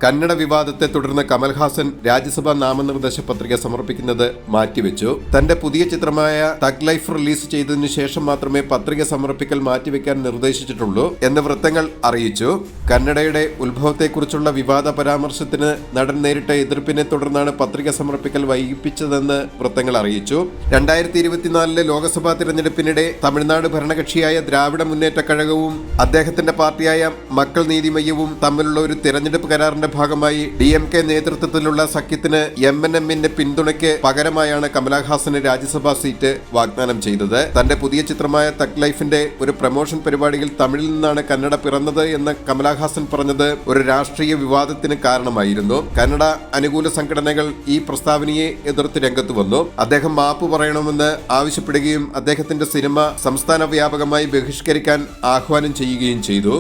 കന്നഡ വിവാദത്തെ തുടർന്ന് കമൽഹാസൻ രാജ്യസഭാ നാമനിർദ്ദേശ പത്രിക സമർപ്പിക്കുന്നത് മാറ്റിവെച്ചു. തന്റെ പുതിയ ചിത്രമായ തഗ് ലൈഫ് റിലീസ് ചെയ്തതിനു ശേഷം മാത്രമേ പത്രിക സമർപ്പിക്കൽ മാറ്റിവെക്കാൻ നിർദ്ദേശിച്ചിട്ടുള്ളൂ എന്ന് വൃത്തങ്ങൾ അറിയിച്ചു. കന്നഡയുടെ ഉത്ഭവത്തെക്കുറിച്ചുള്ള വിവാദ പരാമർശത്തിന് നടൻ നേരിട്ട എതിർപ്പിനെ തുടർന്നാണ് പത്രിക സമർപ്പിക്കൽ വൈകിപ്പിച്ചതെന്ന് വൃത്തങ്ങൾ അറിയിച്ചു. 2024 ലോക്സഭാ തിരഞ്ഞെടുപ്പിനിടെ തമിഴ്നാട് ഭരണകക്ഷിയായ ദ്രാവിഡ മുന്നേറ്റ കഴകവും അദ്ദേഹത്തിന്റെ പാർട്ടിയായ മക്കൾ നീതിമയ്യവും തമ്മിലുള്ള ഒരു തിരഞ്ഞെടുപ്പ് കരാറിന്റെ ഭാഗമായി DMK നേതൃത്വത്തിലുള്ള സഖ്യത്തിന് MNMന്റെ പിന്തുണയ്ക്ക് പകരമായാണ് കമൽഹാസന് രാജ്യസഭാ സീറ്റ് വാഗ്ദാനം ചെയ്തത്. തന്റെ പുതിയ ചിത്രമായ തഗ് ലൈഫിന്റെ ഒരു പ്രമോഷൻ പരിപാടിയിൽ തമിഴിൽ നിന്നാണ് കന്നഡ പിറന്നത് എന്ന് കമൽഹാസൻ പറഞ്ഞത് ഒരു രാഷ്ട്രീയ വിവാദത്തിന് കാരണമായിരുന്നു. കന്നഡ അനുകൂല സംഘടനകൾ ഈ പ്രസ്താവനയെ എതിർത്ത് രംഗത്ത് വന്നു. അദ്ദേഹം മാപ്പ് പറയണമെന്ന് ആവശ്യപ്പെടുകയും അദ്ദേഹത്തിന്റെ സിനിമ സംസ്ഥാന വ്യാപകമായി ബഹിഷ്കരിക്കാൻ ആഹ്വാനം ചെയ്യുകയും ചെയ്തു.